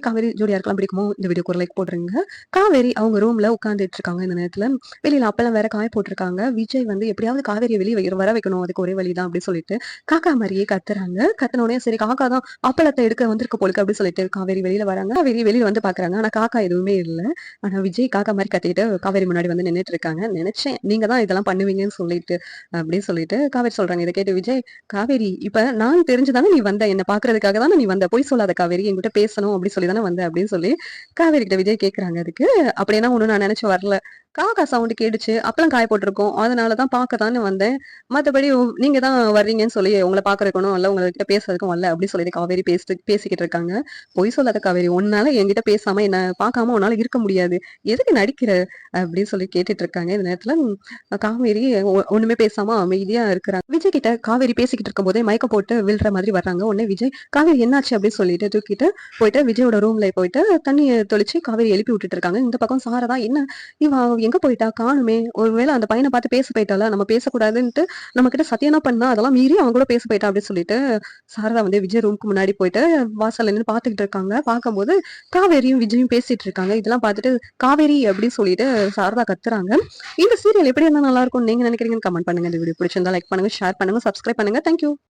காவேரி ஜோடி யாருக்கெல்லாம் பிடிக்குமோ இந்த வீடியோக்கு ஒரு லைக் போட்டுருங்க. காவேரி அவங்க ரூம்ல உட்காந்துட்டு இருக்காங்க இந்த நேரத்துல. வெளியில அப்பளம் வேற காய போட்டுருக்காங்க. விஜய் வந்து எப்படியாவது காவேரியை வெளியே வர வைக்கணும். அதுக்கு ஒரே வழிதான் அப்படின்னு சொல்லிட்டு காக்கா மாதிரியே கத்துறாங்க. கத்துனோடனே சரி காக்கா தான் அப்பளத்தை எடுக்க வந்திருக்க போலுக்கு அப்படின்னு சொல்லிட்டு காவேரி வெளியில வராங்க. காவேரி வெளியில வந்து பாக்குறாங்க. ஆனா காக்கா எதுவுமே இல்லை. ஆனா விஜய் காக்கா மாதிரி கத்திட்டு காவேரி முன்னாடி வந்து நின்றுட்டு இருக்காங்க. நினைச்சேன் நீங்க தான் இதெல்லாம் பண்ணுவீங்கன்னு சொல்லிட்டு அப்படின்னு சொல்லிட்டு காவேரி சொல்றாங்க. இதை கேட்டு விஜய், காவேரி இப்ப நான் தெரிஞ்சுதானே நீ வந்த, என்ன பாக்குறதுக்காக தானே நீ வந்த, பொய் சொல்லாத காவேரி, என்கிட்ட பேசணும் அப்படின்னு சொல்லி தானே வந்த அப்படின்னு சொல்லி காவேரி கிட்ட விஜய் கேக்குறாங்க. அதுக்கு அப்படின்னா ஒண்ணு நான் நினைச்சு வரல, காக்கா சவுண்ட் கேட்டுச்சு, அப்பெல்லாம் காய போட்டிருக்கோம், அதனாலதான் பார்க்கத்தானே வந்தேன், மத்தபடி நீங்க தான் வர்றீங்கன்னு சொல்லி உங்களை பாக்குறதுக்கணும் இல்ல உங்ககிட்ட பேசுறதுக்கும் வரல அப்படின்னு சொல்லி காவேரி பேசிக்கிட்டு இருக்காங்க. பொய் சொல்லாத காவேரி, உன்னால என்கிட்ட பேசாம என்ன பார்க்காம உன்னால இருக்க முடியாது, எதுக்கு நடிக்கிற அப்படின்னு சொல்லி கேட்டுட்டு இருக்காங்க. இந்த நேரத்துல காவேரி ஒண்ணுமே பேசாம அமைதியா இருக்கிறாங்க. விஜய் கிட்ட காவேரி பேசிக்கிட்டு இருக்கும் போதே மயக்க போட்டு விழுற மாதிரி வர்றாங்க. உடனே விஜய், காவேரி என்னாச்சு அப்படின்னு சொல்லிட்டு தூக்கிட்டு போயிட்டு விஜயோட ரூம்ல போயிட்டு தண்ணியை தெளிச்சு காவேரி எழுப்பி விட்டுட்டு இருக்காங்க. இந்த பக்கம் சாரதா, என்ன இவ எங்க போயிட்டா காணுமே, ஒருவேளை அந்த பையனை பார்த்து பேச போயிட்டால, நம்ம பேசக்கூடாதுன்ட்டு நம்ம கிட்ட சத்தியனா பண்ணா, அதெல்லாம் மீறி அவங்க கூட பேச போயிட்டா அப்படின்னு சொல்லிட்டு சாரதா வந்து விஜய் ரூமுக்கு முன்னாடி போயிட்டு வாசல்ல நின்று பாத்துக்கிட்டு இருக்காங்க. பார்க்கும்போது காவேரியும் விஜயும் பேசிட்டு இருக்காங்க. இதெல்லாம் பார்த்துட்டு காவேரி அப்படின்னு சொல்லிட்டு சாரதா கத்துறாங்க. இந்த சீரியல் எப்படி இருந்தா நல்லா இருக்கும் நீங்க நினைக்கிறீங்கன்னு கமெண்ட் பண்ணுங்க. இந்த வீடியோ பிடிச்சிருந்தா லைக் பண்ணுங்க, ஷேர் பண்ணுங்க, சப்ஸ்கிரைப் பண்ணுங்க. தேங்க்யூ.